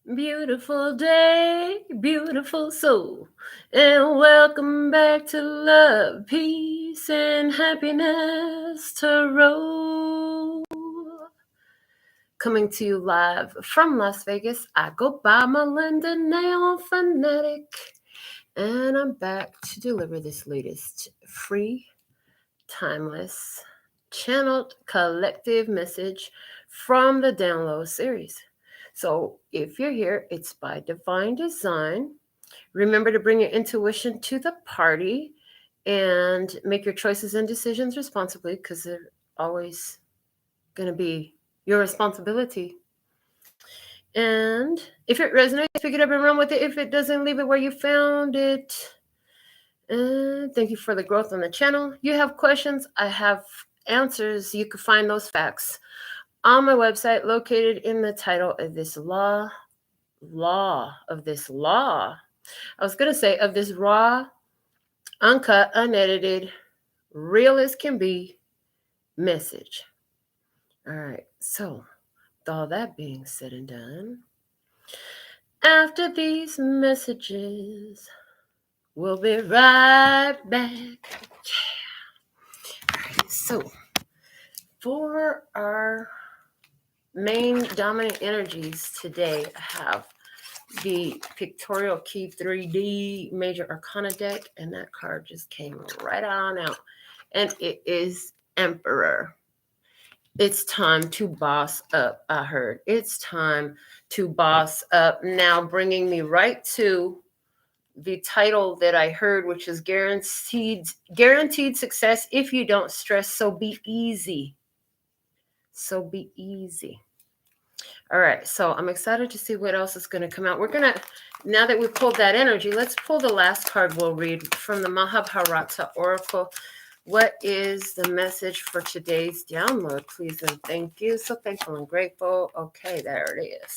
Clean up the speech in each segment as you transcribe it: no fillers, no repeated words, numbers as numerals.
Beautiful day, beautiful soul, and welcome back to Love, Peace, and Happiness Tarot. Coming to you live from Las Vegas, I go by Melinda NailFanatic, and I'm back to deliver this latest free, timeless, channeled collective message from the Download series. So if you're here, it's by divine design. Remember to bring your intuition to the party and make your choices and decisions responsibly because they're always going to be your responsibility. And if it resonates, pick it up and run with it. If it doesn't, leave it where you found it. And thank you for the growth on the channel. You have questions, I have answers. You can find those facts on my website located in the title of this law of this law. I was going to say of this raw, uncut, unedited, real as can be message. All right. So with all that being said and done, after these messages, we'll be right back. Yeah. All right. So for our main dominant energies today, I have the Pictorial Key 3D Major Arcana deck, and that card just came right on out. And it is Emperor. It's time to boss up, I heard. It's time to boss up. Now bringing me right to the title that I heard, which is guaranteed success if you don't stress. So be easy. So be easy. All right, so I'm excited to see what else is going to come out. We're going to, now that we pulled that energy, let's pull the last card we'll read from the Mahabharata Oracle. What is the message for today's download, please and thank you. So thankful and grateful. Okay, there it is.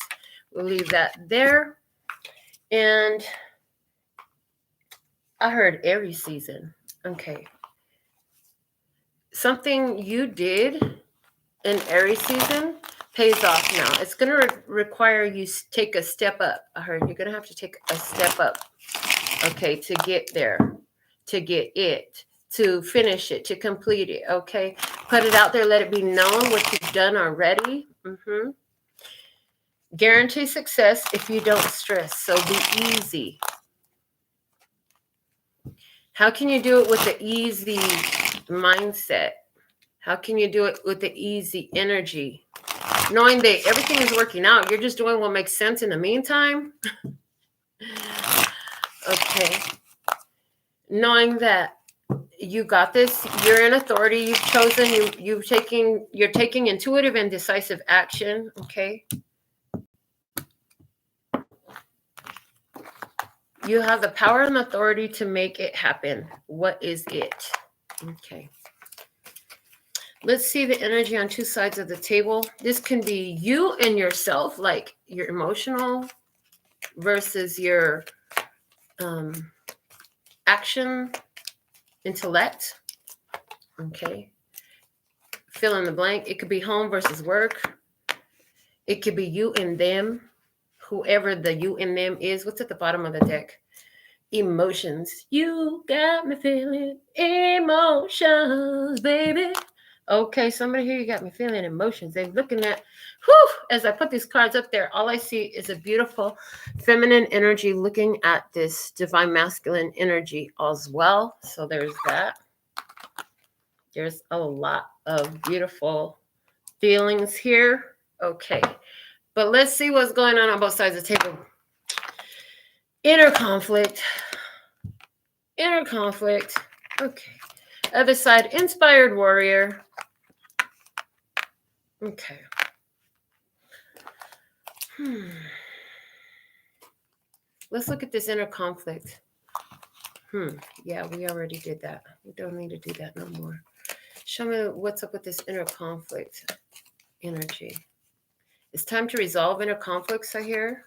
We'll leave that there. And I heard Aries season. Okay. Something you did in Aries season pays off now. It's going to require you take a step up. I heard you're going to have to take a step up, okay, to get there, to get it, to finish it, to complete it, okay? Put it out there. Let it be known what you've done already. Guarantee success if you don't stress. So be easy. How can you do it with the easy mindset? How can you do it with the easy energy? Knowing that everything is working out, you're just doing what makes sense in the meantime. Okay. Knowing that you got this, you're in authority, you've chosen, you're taking intuitive and decisive action. Okay. You have the power and authority to make it happen. What is it? Okay. Let's see the energy on two sides of the table. This can be you and yourself, like your emotional versus your action, intellect. Okay. Fill in the blank. It could be home versus work. It could be you and them, whoever the you and them is. What's at the bottom of the deck? Emotions. You got me feeling emotions, baby. Okay, somebody here, you got me feeling emotions. They're looking at, as I put these cards up there, all I see is a beautiful feminine energy looking at this divine masculine energy as well. So there's that. There's a lot of beautiful feelings here. Okay, but let's see what's going on both sides of the table. Inner conflict. Inner conflict. Okay. Other side, inspired warrior. Okay. Let's look at this inner conflict. Yeah, we already did that. We don't need to do that no more. Show me what's up with this inner conflict energy. It's time to resolve inner conflicts, I hear.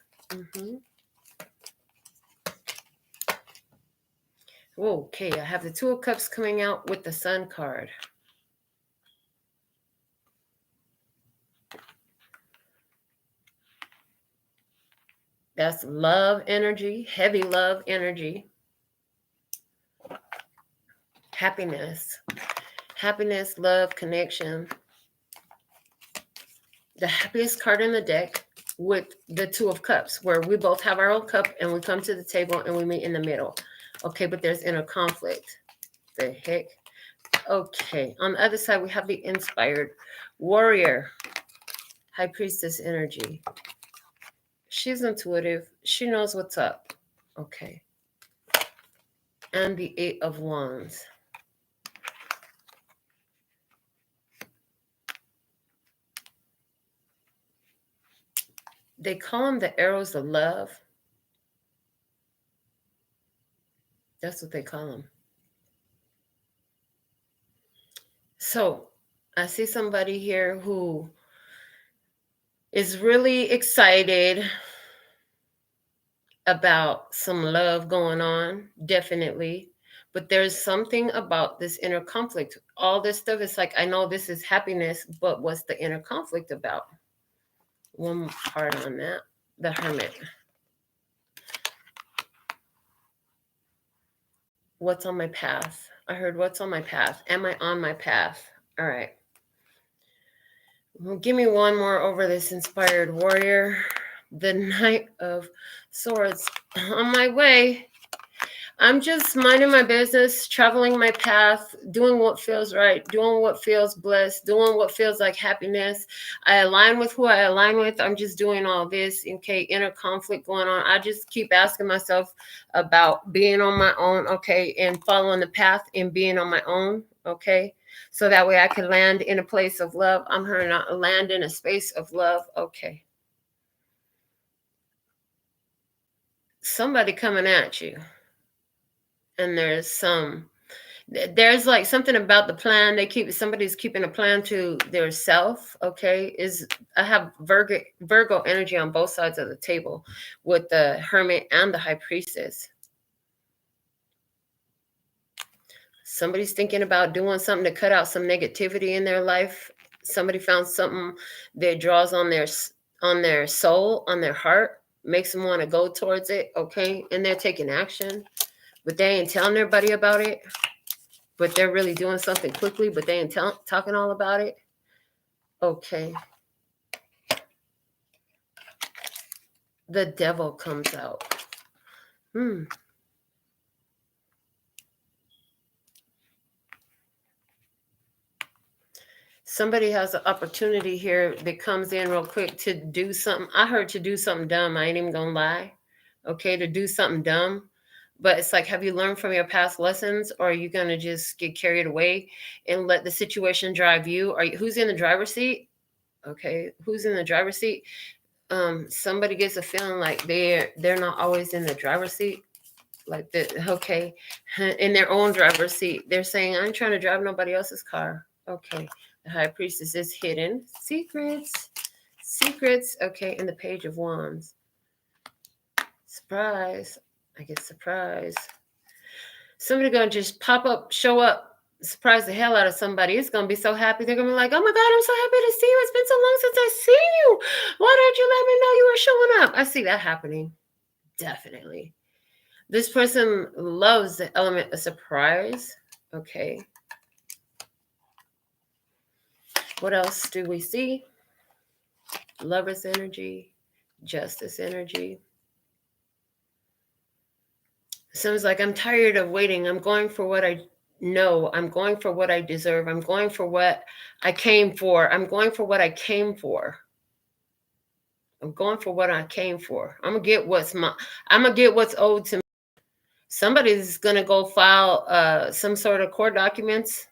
Okay, I have the Two of Cups coming out with the Sun card. That's love energy, heavy love energy. Happiness. Happiness, love, connection. The happiest card in the deck with the Two of Cups, where we both have our own cup and we come to the table and we meet in the middle. Okay, but there's inner conflict. The heck? Okay, on the other side, we have the Inspired Warrior. High Priestess energy. She's intuitive. She knows what's up. Okay. And the Eight of Wands. They call them the arrows of love. That's what they call them. So I see somebody here who is really excited about some love going on, definitely. But there's something about this inner conflict. All this stuff is like, I know this is happiness, but what's the inner conflict about? One part on that. The Hermit. What's on my path? I heard what's on my path. Am I on my path? All right. Well, give me one more over this Inspired Warrior. The Knight of Swords. On my way. I'm just minding my business, traveling my path, doing what feels right, doing what feels blessed, doing what feels like happiness. I align with who I align with. I'm just doing all this. Okay, inner conflict going on. I just keep asking myself about being on my own, okay, and following the path and being on my own, okay, so that way I can land in a place of love. I'm here to land in a space of love, okay. Somebody coming at you. And there's like something about the plan. Somebody's keeping a plan to their self. Okay. I have Virgo energy on both sides of the table with the Hermit and the High Priestess. Somebody's thinking about doing something to cut out some negativity in their life. Somebody found something that draws on their soul, on their heart, makes them want to go towards it. Okay. And they're taking action. But they ain't telling everybody about it. But they're really doing something quickly, but they ain't talking all about it. Okay. The Devil comes out. Somebody has an opportunity here that comes in real quick to do something. I heard to do something dumb. I ain't even gonna lie. Okay, to do something dumb. But it's like, have you learned from your past lessons, or are you going to just get carried away and let the situation drive you? Who's in the driver's seat? Okay, who's in the driver's seat? Somebody gets a feeling like they're not always in the driver's seat. Like okay, in their own driver's seat. They're saying, I'm trying to drive nobody else's car. Okay, the High Priestess is hidden. Secrets. Okay, and the Page of Wands. Surprise. I get surprised. Somebody gonna just pop up, show up, surprise the hell out of somebody. It's gonna be so happy. They're gonna be like, oh my God, I'm so happy to see you. It's been so long since I seen you. Why don't you let me know you were showing up? I see that happening. Definitely. This person loves the element of surprise. Okay. What else do we see? Lover's energy, Justice energy. Sounds like, I'm tired of waiting. I'm going for what I know. I'm going for what I deserve. I'm going for what I came for. I'm going for what I came for. I'm going for what I came for. I'm gonna get what's owed to me. Somebody's gonna go file some sort of court documents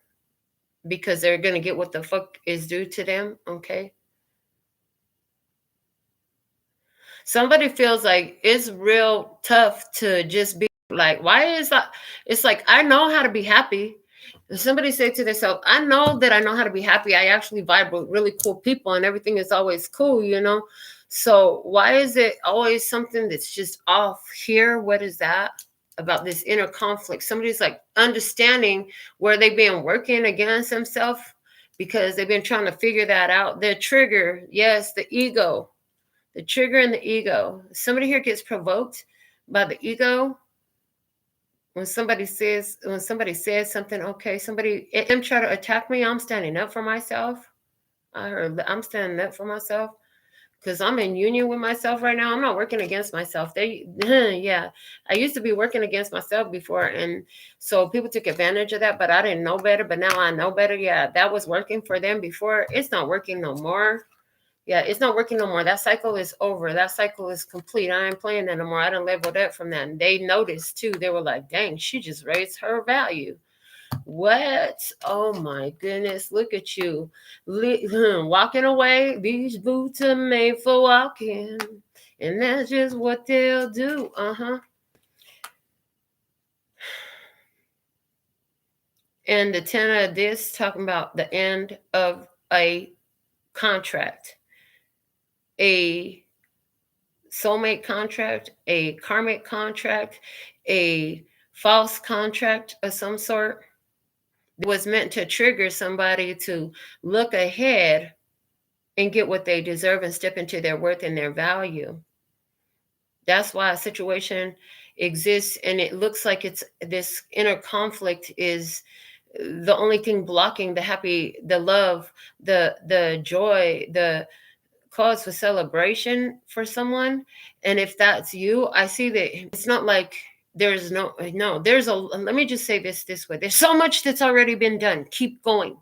because they're gonna get what the fuck is due to them. Okay. Somebody feels like it's real tough to just be like, why is that? It's like, I know how to be happy. If somebody say to themselves, I know that I know how to be happy. I actually vibe with really cool people and everything is always cool, you know? So why is it always something that's just off here? What is that about this inner conflict? Somebody's like understanding where they've been working against themselves because they've been trying to figure that out. Their trigger, yes, the ego. The trigger and the ego. Somebody here gets provoked by the ego. When somebody says something, okay, them try to attack me, I'm standing up for myself. I heard I'm standing up for myself because I'm in union with myself right now. I'm not working against myself. Yeah, I used to be working against myself before, and so people took advantage of that, but I didn't know better. But now I know better. Yeah, that was working for them before. It's not working no more. Yeah, it's not working no more. That cycle is over. That cycle is complete. I ain't playing that no more. I done leveled up from that. And they noticed too. They were like, dang, she just raised her value. What? Oh my goodness. Look at you. Walking away. These boots are made for walking. And that's just what they'll do. And the 10 of this talking about the end of a contract. A soulmate contract, a karmic contract, a false contract of some sort. It was meant to trigger somebody to look ahead and get what they deserve and step into their worth and their value. That's why a situation exists, and it looks like it's this inner conflict is the only thing blocking the happy, the love, the joy, the cause for celebration for someone. And if that's you, I see that it's not like there's let me just say this way. There's so much that's already been done. Keep going.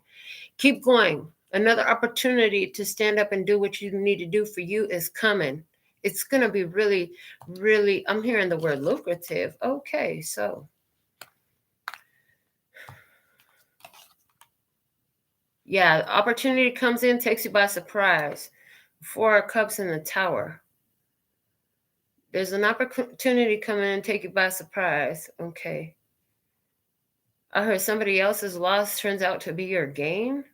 Another opportunity to stand up and do what you need to do for you is coming. It's going to be really, really, I'm hearing the word lucrative. Okay, so yeah, opportunity comes in, takes you by surprise. 4 of Cups in the Tower. There's an opportunity coming and take you by surprise. Okay. I heard somebody else's loss turns out to be your gain.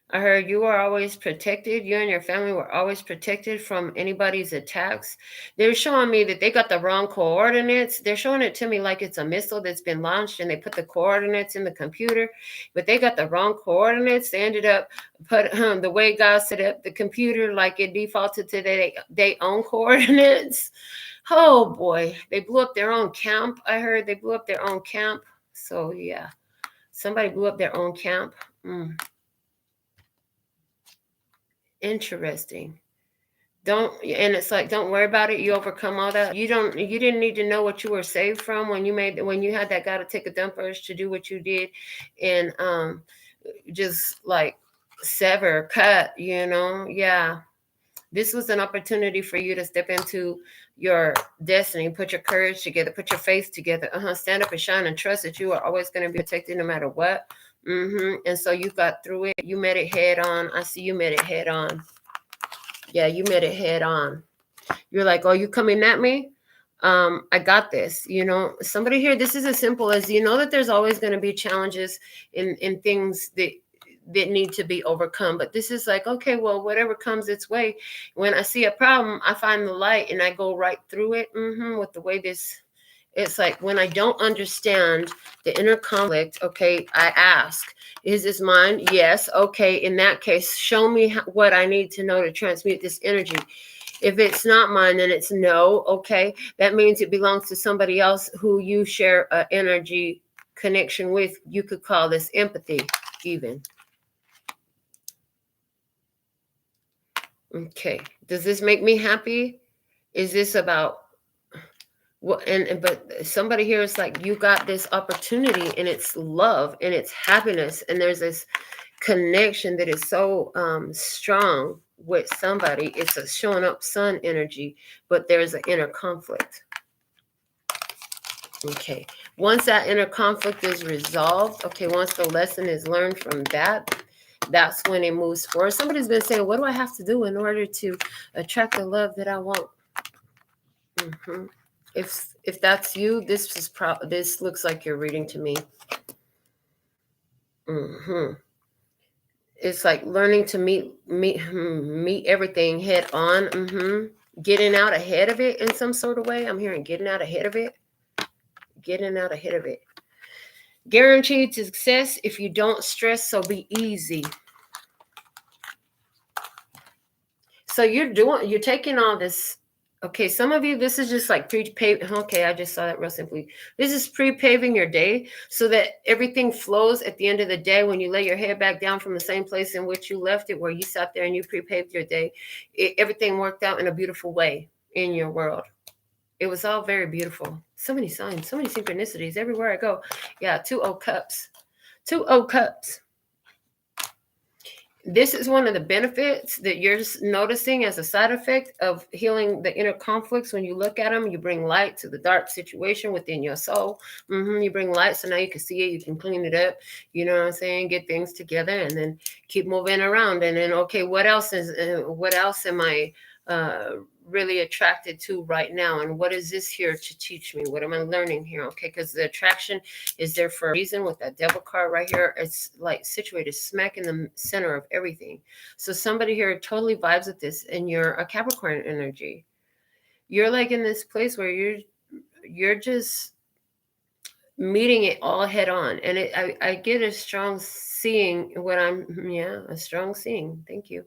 I heard you are always protected. You and your family were always protected from anybody's attacks. They're showing me that they got the wrong coordinates. They're showing it to me like it's a missile that's been launched and they put the coordinates in the computer, but they got the wrong coordinates. They ended up the way God set up the computer, like it defaulted to their own coordinates. Oh boy, they blew up their own camp. I heard they blew up their own camp. So yeah, somebody blew up their own camp. Interesting. It's like, don't worry about it. You overcome all that. You didn't need to know what you were saved from when you had that gotta take a dump urge to do what you did, and just like cut, yeah. This was an opportunity for you to step into your destiny, put your courage together, put your faith together, stand up and shine and trust that you are always going to be protected no matter what. And so you got through it. You met it head on. I see you met it head on. Yeah, you met it head on. You're like, oh, you coming at me? I got this. Somebody here, this is as simple as, that there's always going to be challenges in things that need to be overcome. But this is like, okay, well, whatever comes its way. When I see a problem, I find the light and I go right through it. With the way it's like when I don't understand the inner conflict, okay, I ask, is this mine? Yes. Okay. In that case, show me what I need to know to transmute this energy. If it's not mine, then it's no. Okay. That means it belongs to somebody else who you share an energy connection with. You could call this empathy even. Okay. Does this make me happy? Is this about what? But somebody here is like, you got this opportunity and it's love and it's happiness. And there's this connection that is so strong with somebody. It's a showing up sun energy, but there's an inner conflict. Okay. Once that inner conflict is resolved, okay, once the lesson is learned from that, that's when it moves forward. Somebody's been saying, what do I have to do in order to attract the love that I want? If that's you, this looks like you're reading to me. It's like learning to meet everything head on. Getting out ahead of it in some sort of way. I'm hearing getting out ahead of it. Guaranteed success if you don't stress, so be easy. So you're taking all this. Okay, some of you, this is just like pre-pave. Okay, I just saw that real simply. This is pre-paving your day so that everything flows at the end of the day. When you lay your head back down from the same place in which you left it, where you sat there and you pre-paved your day, everything worked out in a beautiful way in your world. It was all very beautiful. So many signs, so many synchronicities everywhere I go. Yeah, 2 of Cups. 2 of Cups. This is one of the benefits that you're noticing as a side effect of healing the inner conflicts. When you look at them, you bring light to the dark situation within your soul. You bring light, so now you can see it, you can clean it up, you know what I'm saying, get things together, and then keep moving around. And then, okay, what else am I really attracted to right now, and what is this here to teach me? What am I learning here? Okay, because the attraction is there for a reason. With that Devil card right here, it's like situated smack in the center of everything. So somebody here totally vibes with this, and you're a Capricorn energy. You're like in this place where you're just meeting it all head on. And I get a strong seeing a strong seeing. Thank you.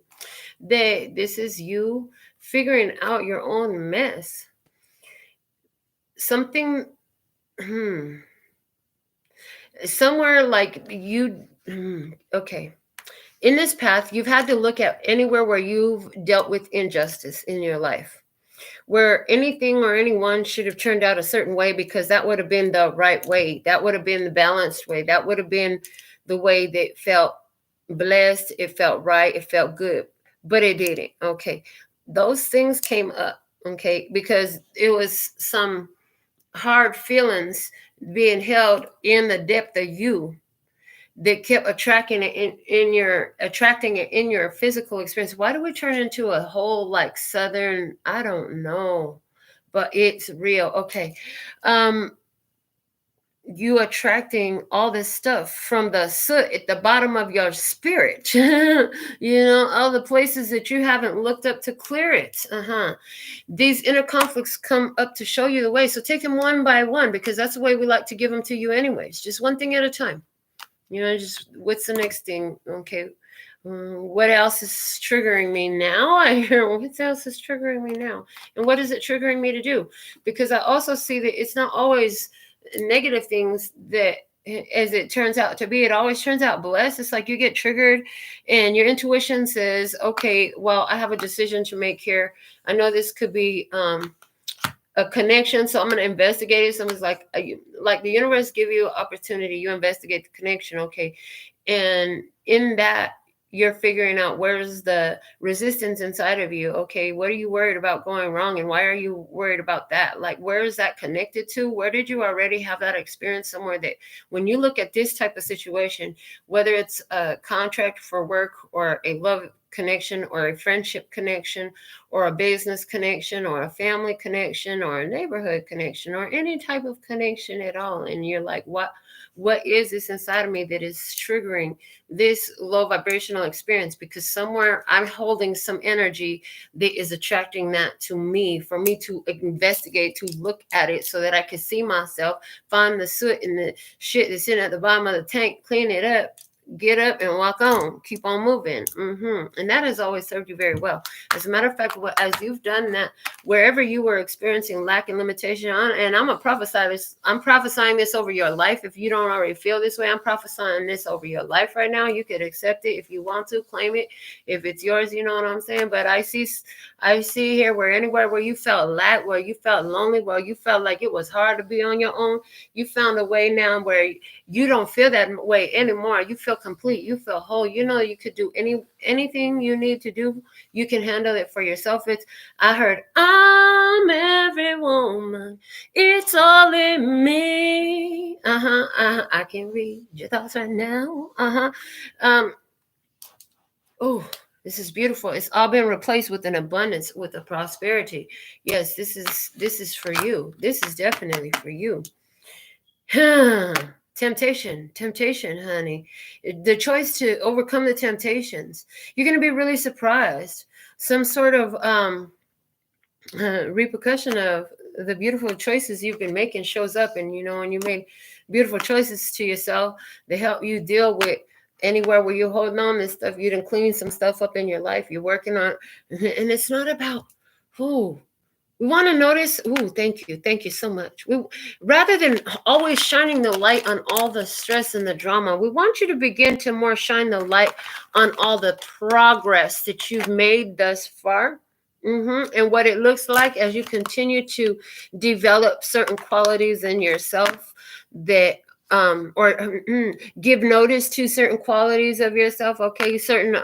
This is you figuring out your own mess. Something, somewhere like you, okay. In this path, you've had to look at anywhere where you've dealt with injustice in your life, where anything or anyone should have turned out a certain way because that would have been the right way. That would have been the balanced way. That would have been the way that felt blessed. It felt right. It felt good, but it didn't. Okay. Those things came up. Okay. Because it was some hard feelings being held in the depth of you that kept attracting it in your physical experience. Why do we turn into a whole like Southern? I don't know, but it's real. Okay. You attracting all this stuff from the soot at the bottom of your spirit, all the places that you haven't looked up to clear it. These inner conflicts come up to show you the way. So take them one by one, because that's the way we like to give them to you anyways. Just one thing at a time. Just what's the next thing? Okay. What else is triggering me now? I hear what else is triggering me now? And what is it triggering me to do? Because I also see that it's not always negative things that, as it turns out to be, it always turns out blessed. It's like you get triggered and your intuition says, okay, well, I have a decision to make here. I know this could be a connection, so I'm going to investigate it. Someone's like the universe give you an opportunity, you investigate the connection. Okay. And in that, you're figuring out where's the resistance inside of you. Okay, what are you worried about going wrong, and why are you worried about that? Like, where is that connected to? Where did you already have that experience somewhere that when you look at this type of situation, whether it's a contract for work or a love connection or a friendship connection or a business connection or a family connection or a neighborhood connection or any type of connection at all, and you're like, what is this inside of me that is triggering this low vibrational experience? Because somewhere I'm holding some energy that is attracting that to me, for me to investigate, to look at it so that I can see myself, find the soot and the shit that's in at the bottom of the tank, clean it up, get up and walk on, keep on moving. And that has always served you very well. As a matter of fact, as you've done that, wherever you were experiencing lack and limitation on, and I'm prophesying this over your life. If you don't already feel this way, I'm prophesying this over your life right now. You could accept it if you want to, claim it if it's yours, you know what I'm saying? But I see here where anywhere where you felt lack, where you felt lonely, where you felt like it was hard to be on your own, you found a way now where you don't feel that way anymore. You feel complete. You feel whole. You could do anything you need to do. You can handle it for yourself. I heard, I'm every woman. It's all in me. I can read your thoughts right now. Oh, this is beautiful. It's all been replaced with an abundance, with a prosperity. Yes, this is for you. This is definitely for you. Temptation, honey. The choice to overcome the temptations. You're going to be really surprised. Some sort of repercussion of the beautiful choices you've been making shows up. And, when you made beautiful choices to yourself, they help you deal with Anywhere where you're holding on to stuff, you done clean some stuff up in your life. You're working on, and it's not about who. We want to notice. Ooh, thank you so much. Rather than always shining the light on all the stress and the drama, we want you to begin to more shine the light on all the progress that you've made thus far, and what it looks like as you continue to develop certain qualities in yourself that or give notice to certain qualities of yourself. Okay, certain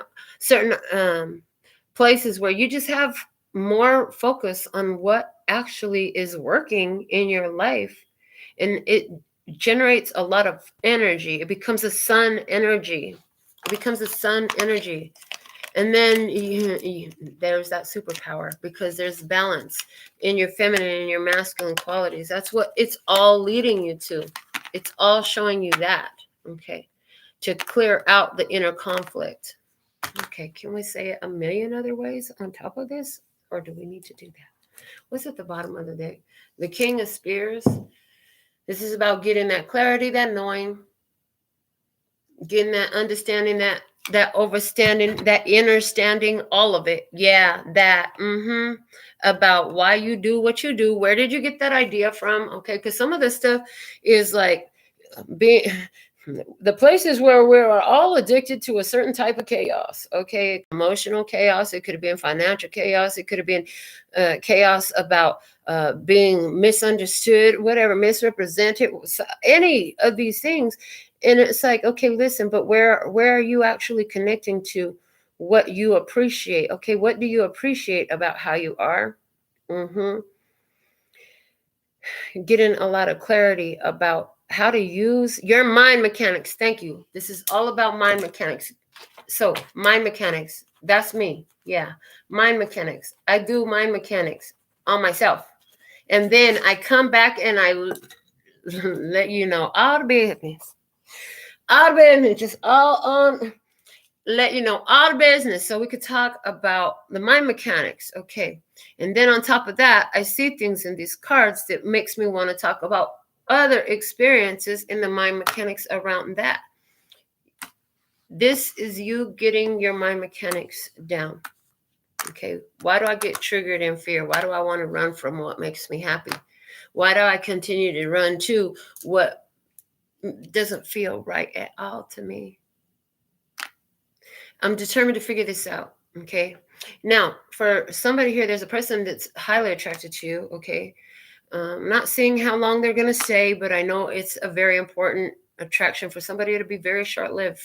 places where you just have more focus on what actually is working in your life, and it generates a lot of energy. It becomes a sun energy. And then there's that superpower, because there's balance in your feminine and your masculine qualities. That's what it's all leading you to. It's all showing you that, okay, to clear out the inner conflict. Okay, can we say it a million other ways on top of this? Or do we need to do that? What's at the bottom of the deck? The King of Spears. This is about getting that clarity, that knowing, getting that understanding, that overstanding, that inner standing, all of it. Yeah, that. About why you do what you do. Where did you get that idea from? Okay, because some of this stuff is like being the places where we're all addicted to a certain type of chaos. Okay, emotional chaos. It could have been financial chaos. It could have been chaos about being misunderstood, whatever, misrepresented, any of these things. And it's like, okay, listen, but where are you actually connecting to what you appreciate? Okay, what do you appreciate about how you are? Getting a lot of clarity about how to use your mind mechanics. Thank you. This is all about mind mechanics. So mind mechanics, that's me. Yeah, mind mechanics. I do mind mechanics on myself. And then I come back and I let you know all the business. Just all on, let you know all the business, so we could talk about the mind mechanics. Okay. And then on top of that, I see things in these cards that makes me want to talk about other experiences in the mind mechanics around that. This is you getting your mind mechanics down. Okay. Why do I get triggered in fear? Why do I want to run from what makes me happy? Why do I continue to run to what doesn't feel right at all to me? I'm determined to figure this out. Okay. Now, for somebody here, there's a person that's highly attracted to you. Okay. I'm not seeing how long they're going to stay, but I know it's a very important attraction for somebody to be very short-lived.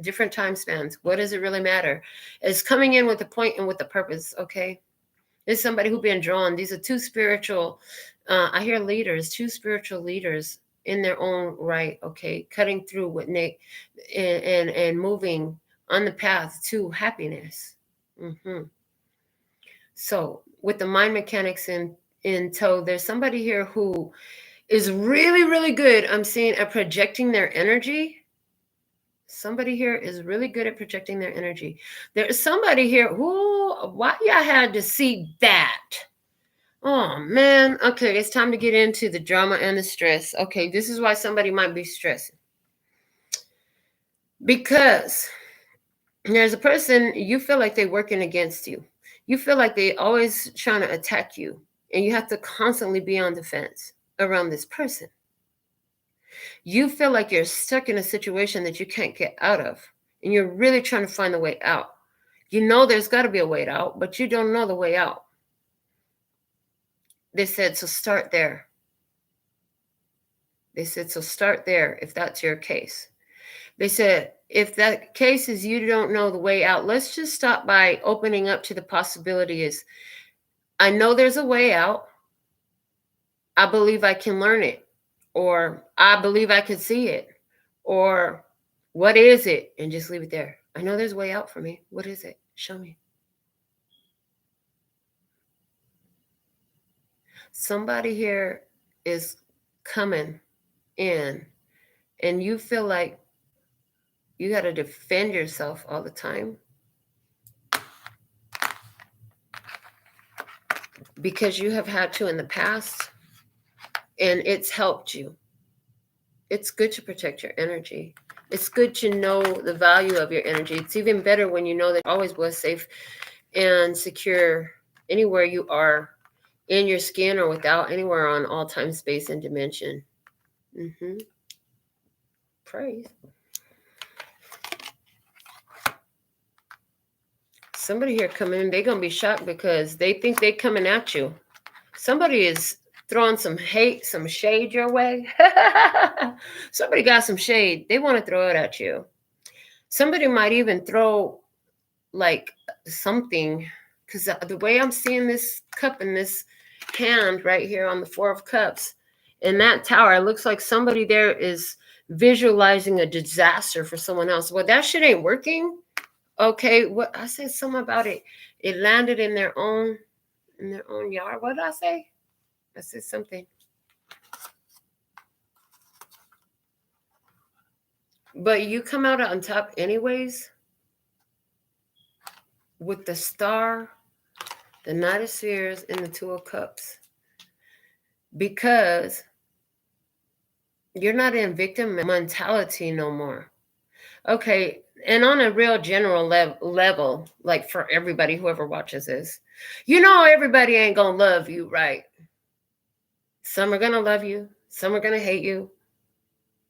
Different time spans. What does it really matter? It's coming in with a point and with a purpose. Okay. It's somebody who's being drawn. These are two spiritual, I hear leaders, two spiritual leaders in their own right. Okay. Cutting through with Nick and moving on the path to happiness. So with the mind mechanics in tow, there's somebody here who is really, really good. I'm seeing at projecting their energy. Somebody here is really good at projecting their energy. There's somebody here who, why y'all had to see that? Oh, man. Okay, it's time to get into the drama and the stress. Okay, this is why somebody might be stressing. Because there's a person, you feel like they're working against you. You feel like they're always trying to attack you. And you have to constantly be on defense around this person. You feel like you're stuck in a situation that you can't get out of. And you're really trying to find the way out. You know there's got to be a way out, but you don't know the way out. They said, so start there. They said, so start there if that's your case. They said, if that case is you don't know the way out, let's just stop by opening up to the possibility is, I know there's a way out. I believe I can learn it. Or I believe I can see it. Or what is it? And just leave it there. I know there's a way out for me. What is it? Show me. Somebody here is coming in and you feel like you got to defend yourself all the time because you have had to in the past and it's helped you. It's good to protect your energy. It's good to know the value of your energy. It's even better when you know that you always was safe and secure anywhere you are, in your skin or without, anywhere on all time, space, and dimension. Praise. Somebody here coming in, they're going to be shocked because they think they're coming at you. Somebody is throwing some hate, some shade your way. Somebody got some shade. They want to throw it at you. Somebody might even throw like something, because the way I'm seeing this cup in this hand right here on the Four of Cups in that tower, it looks like somebody there is visualizing a disaster for someone else. Well, that shit ain't working. Okay, what I said something about it. It landed in their own yard. What did I say? I said something. But you come out on top anyways with the Star, the Knight of Spheres, and the Two of Cups. Because you're not in victim mentality no more. Okay, and on a real general level, like for everybody, whoever watches this, you know everybody ain't gonna love you, right? Some are gonna love you. Some are gonna hate you.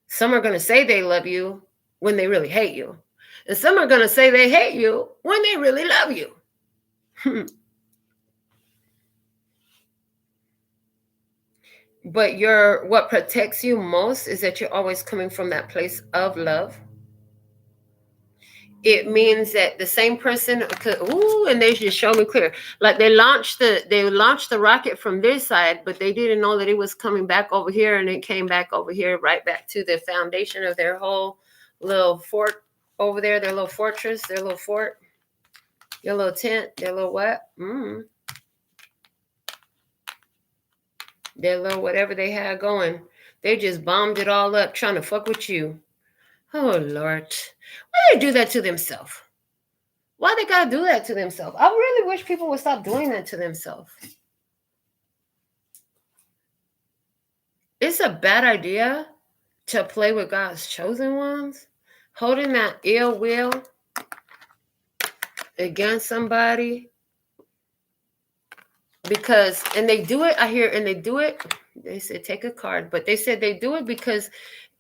Some are gonna say they love you when they really hate you. And some are gonna say they hate you when they really love you. But what protects you most is that you're always coming from that place of love. It means that the same person and they just show me clear. Like they launched the rocket from this side, but they didn't know that it was coming back over here, and it came back over here, right back to the foundation of their whole little fort over there, their little fortress, their little fort, their little tent, their little what? Their little whatever they had going. They just bombed it all up trying to fuck with you. Oh, Lord. Why they do that to themselves? Why they gotta do that to themselves? I really wish people would stop doing that to themselves. It's a bad idea to play with God's chosen ones. Holding that ill will against somebody. Because, and they do it, I hear, and they do it, they said take a card, but they said they do it because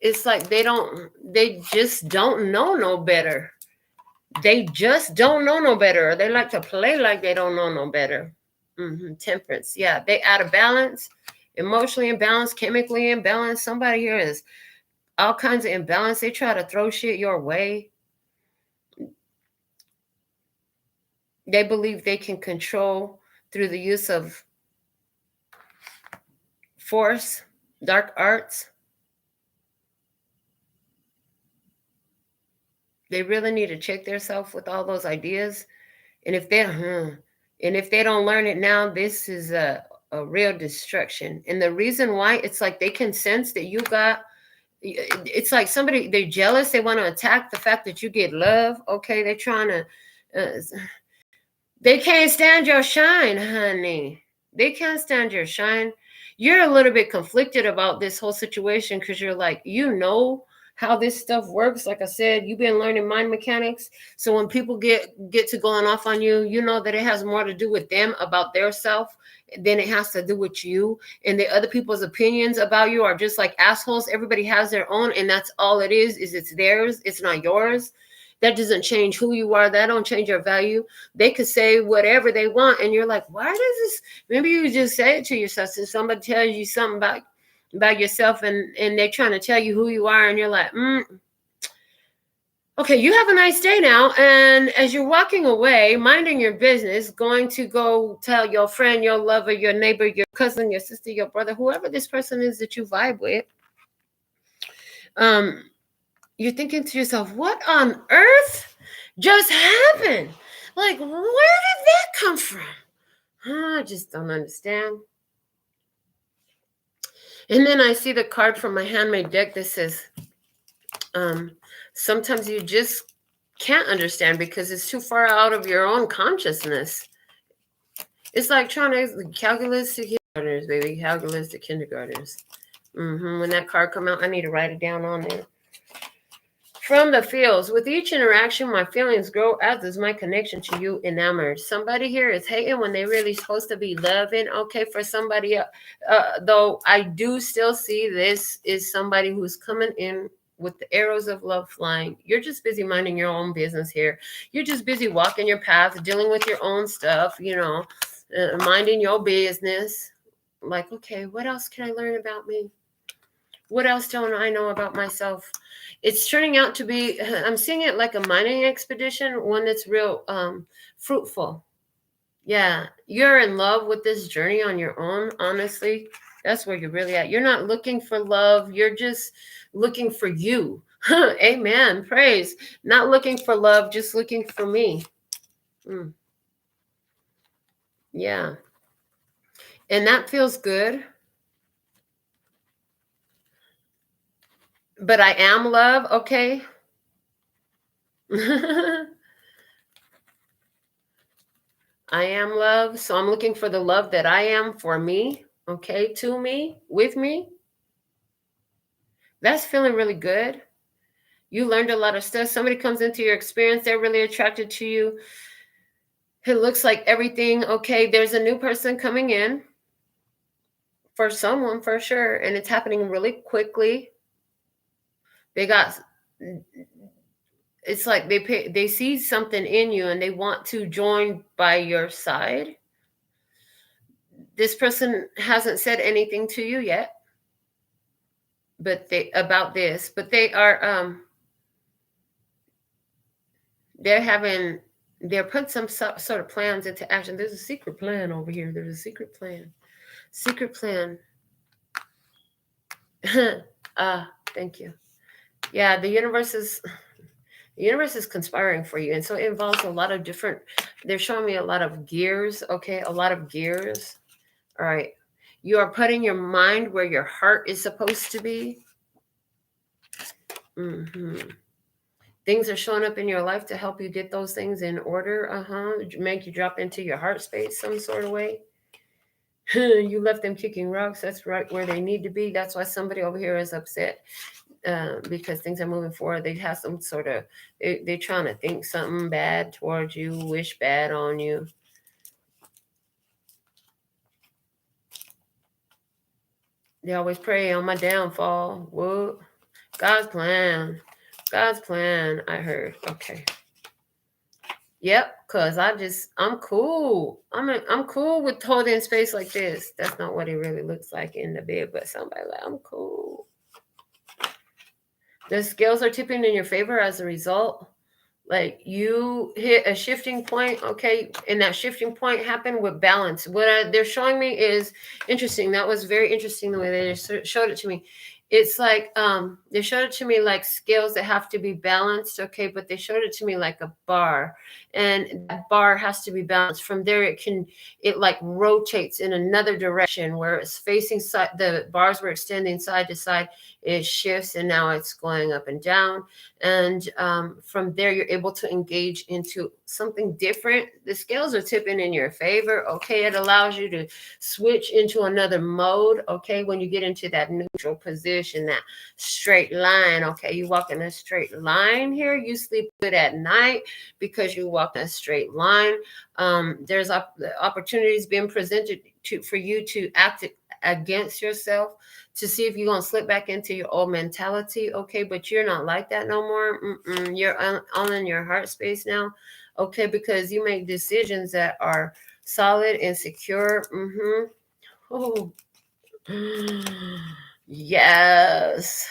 it's like they just don't know no better. They just don't know no better. They like to play like they don't know no better. Temperance. Yeah, they out of balance, emotionally imbalanced, chemically imbalanced. Somebody here is all kinds of imbalance. They try to throw shit your way. They believe they can control through the use of force, dark arts. They really need to check themselves with all those ideas. And if they don't learn it now, this is a real destruction. And the reason why, it's like they can sense that it's like somebody, they're jealous. They want to attack the fact that you get love. Okay, they're trying to, they can't stand your shine, honey. They can't stand your shine. You're a little bit conflicted about this whole situation because you're like, how this stuff works. Like I said, you've been learning mind mechanics. So when people get to going off on you, you know that it has more to do with them about their self than it has to do with you. And the other people's opinions about you are just like assholes. Everybody has their own, and that's all it is it's theirs. It's not yours. That doesn't change who you are. That don't change your value. They could say whatever they want, and you're like, why does this? Maybe you just say it to yourself. Since somebody tells you something about yourself, and they're trying to tell you who you are, and you're like, okay, you have a nice day now. And as you're walking away, minding your business, going to go tell your friend, your lover, your neighbor, your cousin, your sister, your brother, whoever this person is that you vibe with, you're thinking to yourself, what on earth just happened? Like, where did that come from? I just don't understand. And then I see the card from my handmade deck that says, sometimes you just can't understand because it's too far out of your own consciousness. It's like trying to calculus to kindergartners, baby. Calculus to kindergartners. When that card come out, I need to write it down on there. From the feels, with each interaction, my feelings grow, as does my connection to you, enamored. Somebody here is hating when they really supposed to be loving. Okay, for somebody else, though I do still see this is somebody who's coming in with the arrows of love flying. You're just busy minding your own business here. You're just busy walking your path, dealing with your own stuff, minding your business. Like, okay, what else can I learn about me? What else don't I know about myself? It's turning out to be, I'm seeing it like a mining expedition, one that's real fruitful. Yeah, you're in love with this journey on your own, honestly. That's where you're really at. You're not looking for love. You're just looking for you. Amen. Praise. Not looking for love, just looking for me. Yeah. And that feels good. But I am love, okay? I am love. So I'm looking for the love that I am for me, okay? To me, with me. That's feeling really good. You learned a lot of stuff. Somebody comes into your experience, they're really attracted to you. It looks like everything, okay, there's a new person coming in for someone for sure, and it's happening really quickly. It's like they see something in you and they want to join by your side. This person hasn't said anything to you yet, but they are they're putting some sort of plans into action. There's a secret plan over here. There's a secret plan. Thank you. Yeah, the universe is conspiring for you, and so it involves a lot of different, they're showing me a lot of gears. Okay, a lot of gears. All right, you are putting your mind where your heart is supposed to be. Things are showing up in your life to help you get those things in order. Make you drop into your heart space some sort of way. You left them kicking rocks. That's right where they need to be. That's why somebody over here is upset, because things are moving forward. They have some sort of, they're trying to think something bad towards you, wish bad on you. They always pray on my downfall. What? God's plan. I heard. Okay. Yep, because I'm cool. I'm cool with holding space like this. That's not what it really looks like in the bed, but somebody like, I'm cool. The scales are tipping in your favor as a result. Like, you hit a shifting point, okay, and that shifting point happened with balance. What they're showing me is interesting. That was very interesting the way they showed it to me. It's like they showed it to me like scales that have to be balanced, okay, but they showed it to me like a bar, and that bar has to be balanced. From there, it like rotates in another direction where it's facing side. The bars were extending side to side. It shifts, and now it's going up and down. And from there, you're able to engage into something different. The scales are tipping in your favor. Okay, it allows you to switch into another mode. Okay, when you get into that neutral position, that straight line. Okay, you walk in a straight line here. You sleep good at night because you walk in a straight line. There's opportunities being presented for you to act against yourself, to see if you're going to slip back into your old mentality. Okay, but you're not like that no more. You're all in your heart space now. Okay, because you make decisions that are solid and secure. Oh, yes.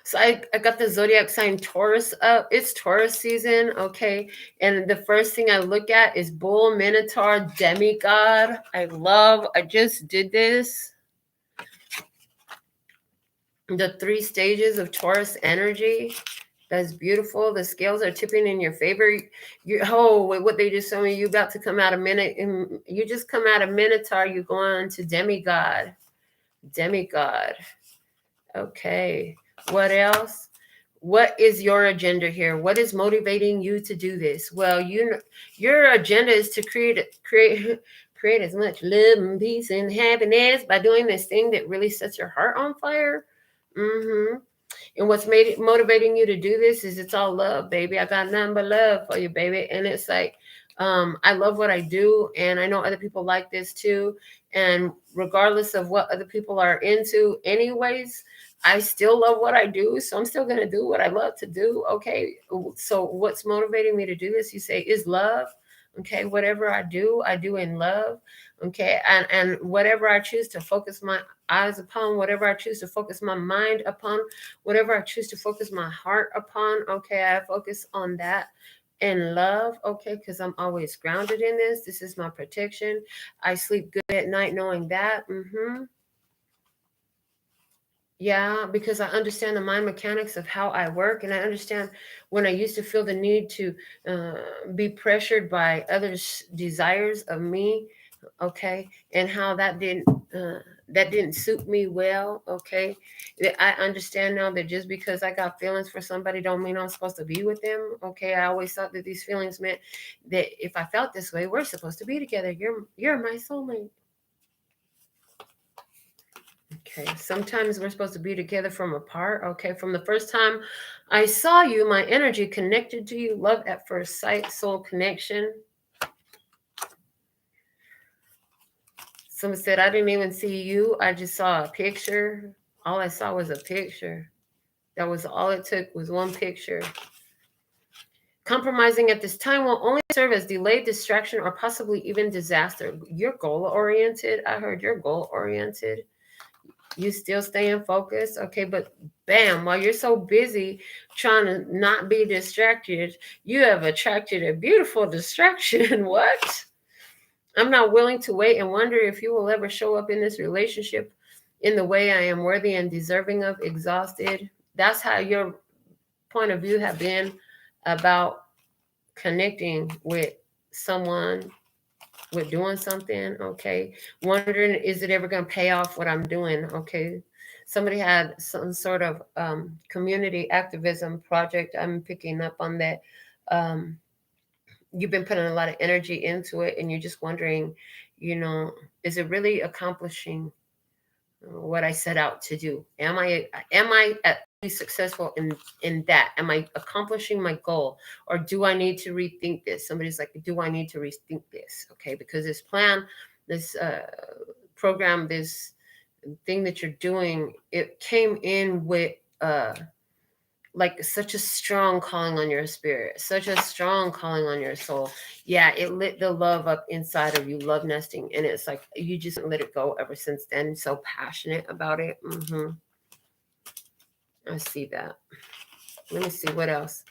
So I got the zodiac sign Taurus up. It's Taurus season, okay? And the first thing I look at is Bull, Minotaur, Demigod. I just did this. The 3 stages of Taurus energy. That's beautiful. The scales are tipping in your favor. What they just told me, you about to come out of you just come out of Minotaur, you go on to Demigod. Okay. What else? What is your agenda here? What is motivating you to do this? Well, your agenda is to create as much love and peace and happiness by doing this thing that really sets your heart on fire. And what's motivating you to do this is it's all love, baby. I got nothing but love for you, baby. And it's like, I love what I do, and I know other people like this too. And regardless of what other people are into, anyways, I still love what I do. So I'm still going to do what I love to do. Okay. So what's motivating me to do this, you say, is love. Okay. Whatever I do in love. Okay. And whatever I choose to focus my eyes upon, whatever I choose to focus my mind upon, whatever I choose to focus my heart upon. Okay. I focus on that in love. Okay. Because I'm always grounded in this. This is my protection. I sleep good at night knowing that. Yeah, because I understand the mind mechanics of how I work, and I understand when I used to feel the need to be pressured by others' desires of me, okay, and how that didn't suit me well, okay. I understand now that just because I got feelings for somebody don't mean I'm supposed to be with them, okay. I always thought that these feelings meant that if I felt this way, we're supposed to be together. You're my soulmate. Okay, sometimes we're supposed to be together from apart. Okay, from the first time I saw you, my energy connected to you. Love at first sight, soul connection. Someone said, I didn't even see you. I just saw a picture. All I saw was a picture. That was all it took, was one picture. Compromising at this time will only serve as delayed distraction or possibly even disaster. You're goal-oriented. I heard you're goal-oriented. You still staying focused, okay, but bam, while you're so busy trying to not be distracted, you have attracted a beautiful distraction. What? I'm not willing to wait and wonder if you will ever show up in this relationship in the way I am worthy and deserving of. Exhausted. That's how your point of view have been about connecting with someone, with doing something, okay, wondering, is it ever going to pay off what I'm doing, okay. Somebody had some sort of community activism project. I'm picking up on that. You've been putting a lot of energy into it, and you're just wondering, is it really accomplishing what I set out to do? Am I at least successful in that? Am I accomplishing my goal, or do I need to rethink this? Somebody's like, do I need to rethink this? Okay, because this plan, this program, this thing that you're doing, it came in with like such a strong calling on your spirit, such a strong calling on your soul. Yeah, it lit the love up inside of you, love nesting. And it's like, you just let it go ever since then. So passionate about it. I see that. Let me see what else.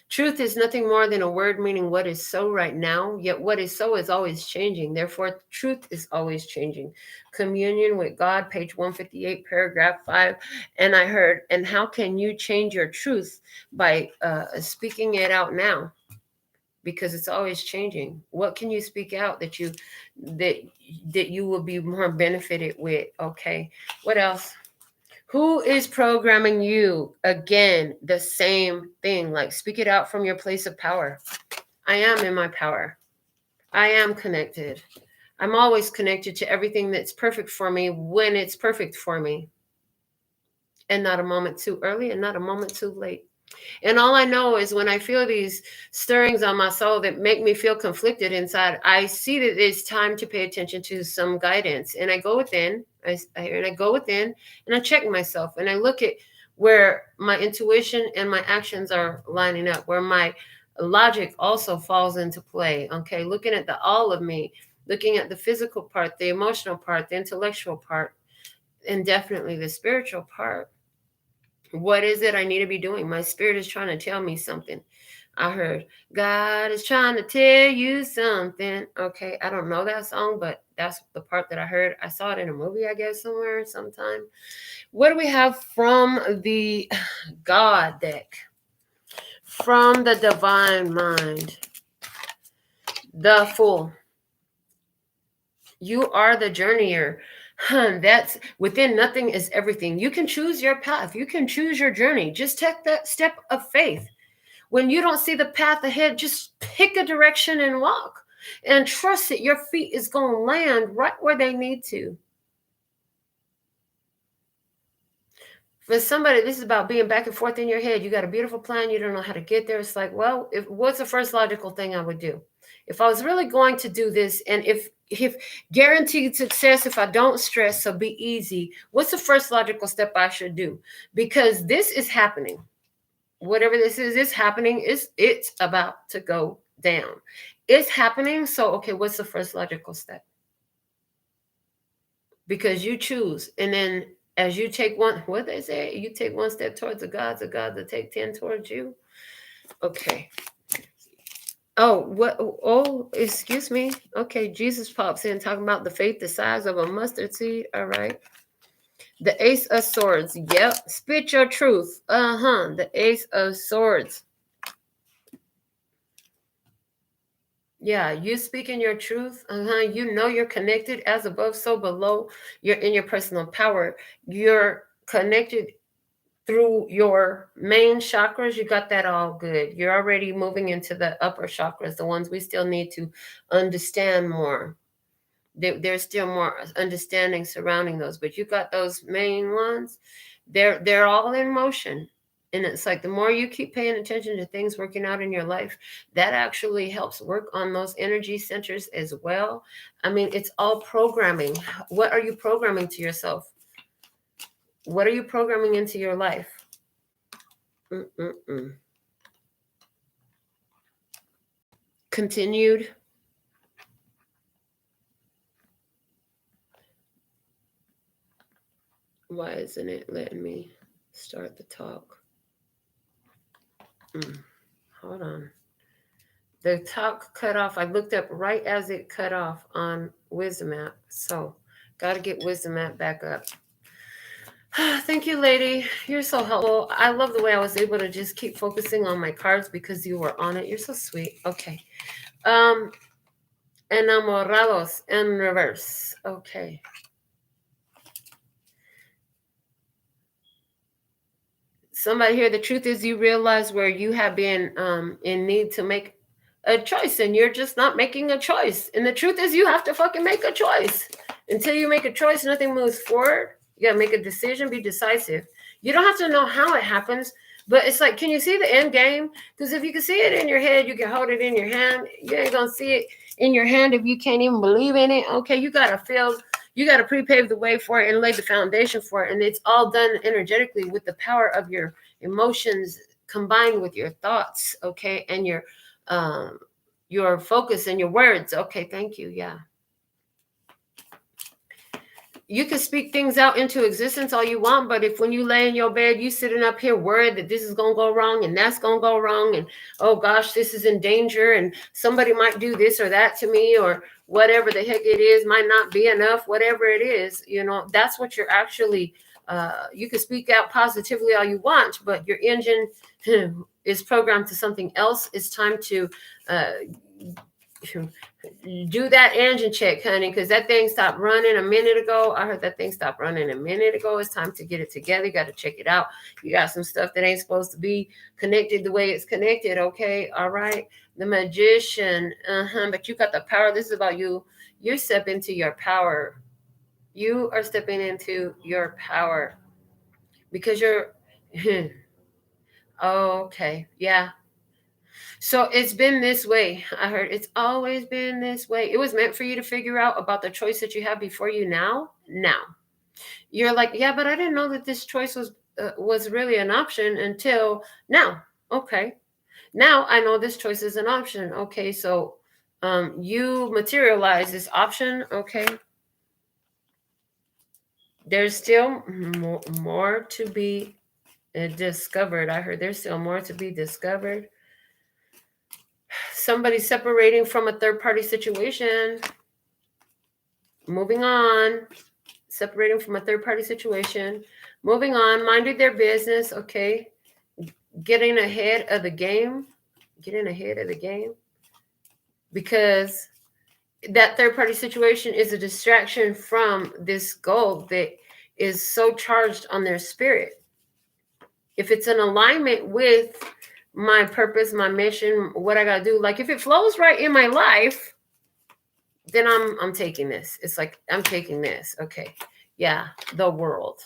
Truth is nothing more than a word meaning what is so right now, yet what is so is always changing. Therefore, truth is always changing. Communion with God, page 158, paragraph 5. And I heard, and how can you change your truth? By speaking it out now, because it's always changing. What can you speak out that you will be more benefited with? Okay, what else? Who is programming you? Again, the same thing. Like, speak it out from your place of power. I am in my power. I am connected. I'm always connected to everything that's perfect for me when it's perfect for me. And not a moment too early and not a moment too late. And all I know is when I feel these stirrings on my soul that make me feel conflicted inside, I see that it's time to pay attention to some guidance. And I go within, I go within and I check myself and I look at where my intuition and my actions are lining up, where my logic also falls into play. Okay, looking at the all of me, looking at the physical part, the emotional part, the intellectual part, and definitely the spiritual part. What is it I need to be doing? My spirit is trying to tell me something. I heard, God is trying to tell you something. Okay, I don't know that song, but that's the part that I heard. I saw it in a movie, I guess, somewhere, sometime. What do we have from the God deck? From the Divine Mind. The Fool. You are the journeyer. That's within nothing is everything. You can choose your path. You can choose your journey. Just take that step of faith. When you don't see the path ahead, just pick a direction and walk and trust that your feet is going to land right where they need to. For somebody, this is about being back and forth in your head. You got a beautiful plan. You don't know how to get there. It's like, well, what's the first logical thing I would do? If I was really going to do this, and if guaranteed success, if I don't stress, so be easy, what's the first logical step I should do? Because this is happening. Whatever this is happening. It's about to go down. It's happening. So, okay, what's the first logical step? Because you choose. And then as you take one, what they say, you take one step towards the gods will take 10 towards you. Okay. Oh, what? Oh, excuse me. Okay, Jesus pops in talking about the faith the size of a mustard seed. All right. The Ace of Swords. Yep. Spit your truth. The Ace of Swords. Yeah, you speaking your truth. You know you're connected as above, so below. You're in your personal power. You're connected through your main chakras. You got that all good. You're already moving into the upper chakras, the ones we still need to understand more. There's still more understanding surrounding those, but you got those main ones. They're all in motion. And it's like the more you keep paying attention to things working out in your life, that actually helps work on those energy centers as well. I mean, it's all programming. What are you programming to yourself? What are you programming into your life? Continued. Why isn't it letting me start the talk? Hold on. The talk cut off. I looked up right as it cut off on Wisdom app. So got to get Wisdom app back up. Thank you, lady. You're so helpful. I love the way I was able to just keep focusing on my cards because you were on it. You're so sweet. Okay. Enamorados in reverse. Okay. Somebody here, the truth is you realize where you have been in need to make a choice and you're just not making a choice. And the truth is you have to fucking make a choice. Until you make a choice, nothing moves forward. You got to make a decision, be decisive. You don't have to know how it happens, but it's like, can you see the end game? Because if you can see it in your head, you can hold it in your hand. You ain't going to see it in your hand if you can't even believe in it. Okay, you got to feel, you got to prepave the way for it and lay the foundation for it. And it's all done energetically with the power of your emotions combined with your thoughts, okay, and your focus and your words. Okay, thank you. Yeah. You can speak things out into existence all you want, but if when you lay in your bed, you sitting up here worried that this is going to go wrong and that's going to go wrong and, oh gosh, this is in danger and somebody might do this or that to me or whatever the heck it is, might not be enough, whatever it is, you know, that's what you're actually, you can speak out positively all you want, but your engine is programmed to something else. It's time to do that engine check, honey, because that thing stopped running a minute ago. I heard that thing stopped running a minute ago. It's time to get it together. You got to check it out. You got some stuff that ain't supposed to be connected the way it's connected. Okay. All right. The Magician. But you got the power. This is about you. You step into your power. You are stepping into your power because you're okay. Yeah. So it's been this way. I heard it's always been this way. It was meant for you to figure out about the choice that you have before you now. Now you're like, yeah, but I didn't know that this choice was really an option until now. Okay. Now I know this choice is an option. Okay. So you materialize this option. Okay. There's still more to be discovered. I heard there's still more to be discovered. Somebody separating from a third-party situation. Moving on. Separating from a third-party situation. Moving on. Minding their business. Okay. Getting ahead of the game. Getting ahead of the game. Because that third-party situation is a distraction from this goal that is so charged on their spirit. If it's in alignment with my purpose, my mission, what I gotta do, like if it flows right in my life, then I'm taking this. It's like I'm taking this. Okay. Yeah, the world.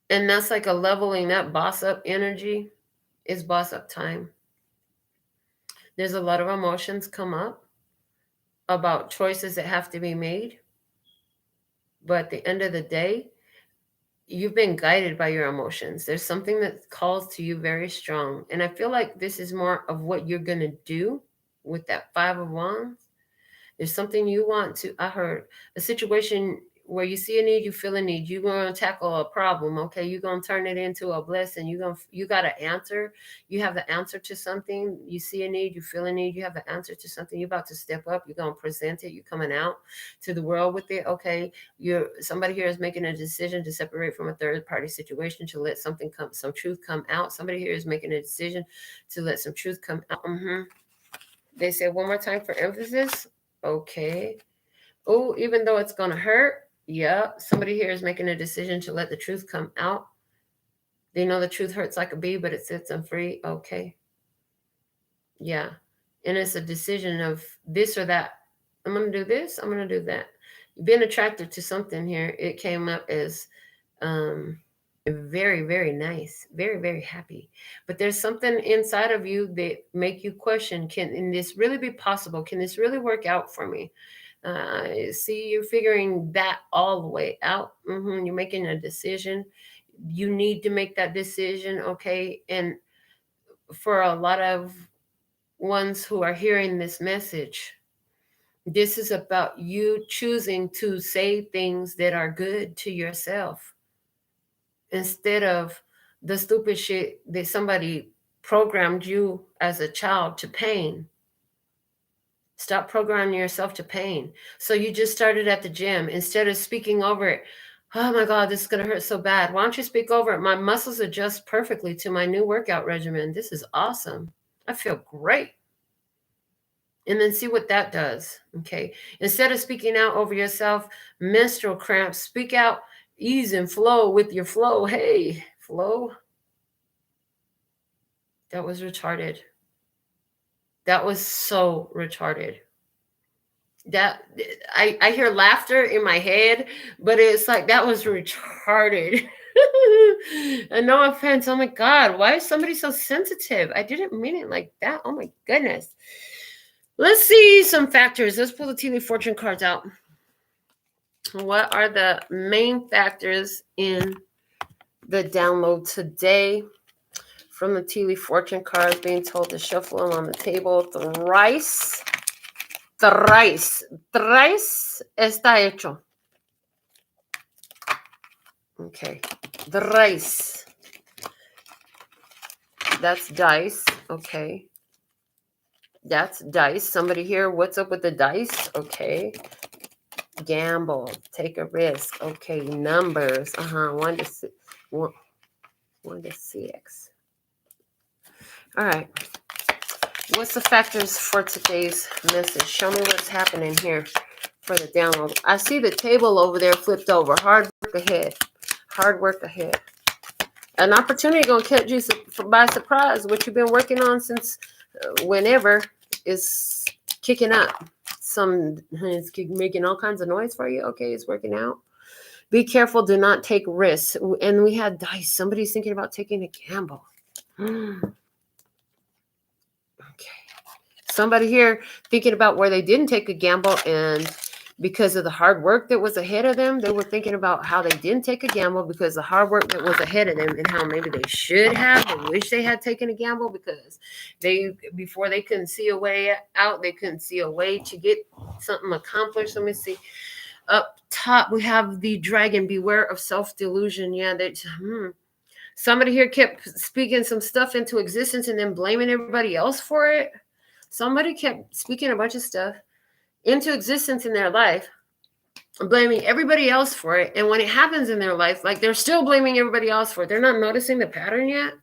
And that's like a leveling up, boss up energy is boss up time. There's a lot of emotions come up about choices that have to be made. But at the end of the day, you've been guided by your emotions. There's something that calls to you very strong. And I feel like this is more of what you're going to do with that Five of Wands. There's something you want to, I heard a situation where you see a need, you feel a need, you're going to tackle a problem. Okay. You're going to turn it into a blessing. You got an answer. You have the answer to something. You see a need, you feel a need, you have the answer to something. You're about to step up. You're going to present it. You're coming out to the world with it. Okay. Somebody here is making a decision to separate from a third party situation, to let some truth come out. Somebody here is making a decision to let some truth come out. They said one more time for emphasis. Okay. Oh, even though it's going to hurt. Yeah. Somebody here is making a decision to let the truth come out. They know the truth hurts like a bee, but it sets them free. Okay. Yeah. And it's a decision of this or that. I'm going to do this. I'm going to do that. Being attracted to something here, it came up as very, very nice. Very, very happy. But there's something inside of you that make you question, can this really be possible? Can this really work out for me? See, you're figuring that all the way out. You're making a decision. You need to make that decision, okay? And for a lot of ones who are hearing this message, this is about you choosing to say things that are good to yourself instead of the stupid shit that somebody programmed you as a child to pain. Stop programming yourself to pain. So you just started at the gym. Instead of speaking over it, oh my God, this is going to hurt so bad. Why don't you speak over it? My muscles adjust perfectly to my new workout regimen. This is awesome. I feel great. And then see what that does. Okay. Instead of speaking out over yourself, menstrual cramps, speak out ease and flow with your flow. Hey, flow. That was retarded. That was so retarded. That I hear laughter in my head, but it's like that was retarded. And no offense. Oh my God, why is somebody so sensitive? I didn't mean it like that. Oh my goodness. Let's see some factors. Let's pull the tea leaf fortune cards out. What are the main factors in the download today? From the tea leaf fortune cards, being told to shuffle them on the table thrice. Thrice está hecho. Okay. Thrice. That's dice. Okay. That's dice. Somebody here, what's up with the dice? Okay. Gamble. Take a risk. Okay. Numbers. 1 to 6. 1 to 6. All right. What's the factors for today's message? Show me what's happening here for the download. I see the table over there flipped over. Hard work ahead. Hard work ahead. An opportunity going to catch you by surprise. What you've been working on since whenever is kicking up. It's making all kinds of noise for you. Okay, it's working out. Be careful. Do not take risks. And we had dice. Somebody's thinking about taking a gamble. Okay. Somebody here thinking about where they didn't take a gamble, and because of the hard work that was ahead of them, they were thinking about how they didn't take a gamble because the hard work that was ahead of them, and how maybe they should have, they wish they had taken a gamble because before they couldn't see a way out, they couldn't see a way to get something accomplished. Let me see. Up top, we have the dragon. Beware of self-delusion. Yeah, somebody here kept speaking some stuff into existence and then blaming everybody else for it. Somebody kept speaking a bunch of stuff into existence in their life, blaming everybody else for it. And when it happens in their life, like they're still blaming everybody else for it. They're not noticing the pattern yet.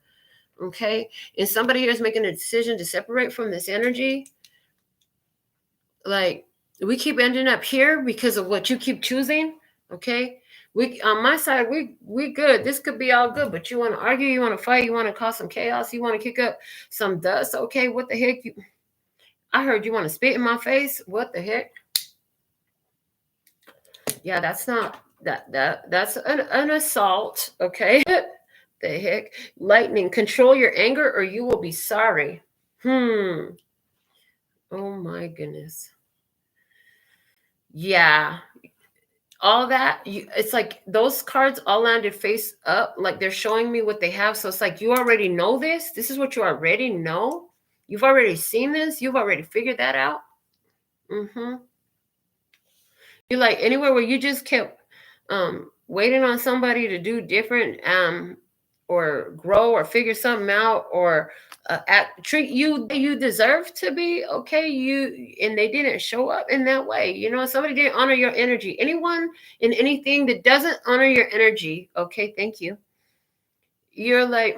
Okay. And somebody here is making a decision to separate from this energy. Like we keep ending up here because of what you keep choosing. Okay. We on my side, we good. This could be all good, but you want to argue, you want to fight, you want to cause some chaos, you want to kick up some dust. Okay, what the heck? I heard you want to spit in my face. What the heck? Yeah, that's not That's an assault, okay? The heck? Lightning, control your anger or you will be sorry. Oh my goodness. Yeah. All that, it's like those cards all landed face up, like they're showing me what they have. So it's like, you already know this. This is what you already know. You've already seen this. You've already figured that out. You're like anywhere where you just kept waiting on somebody to do different, or grow or figure something out, or treat you that you deserve to be, okay, and they didn't show up in that way. Somebody didn't honor your energy. Anyone and anything that doesn't honor your energy, okay, thank you. You're like,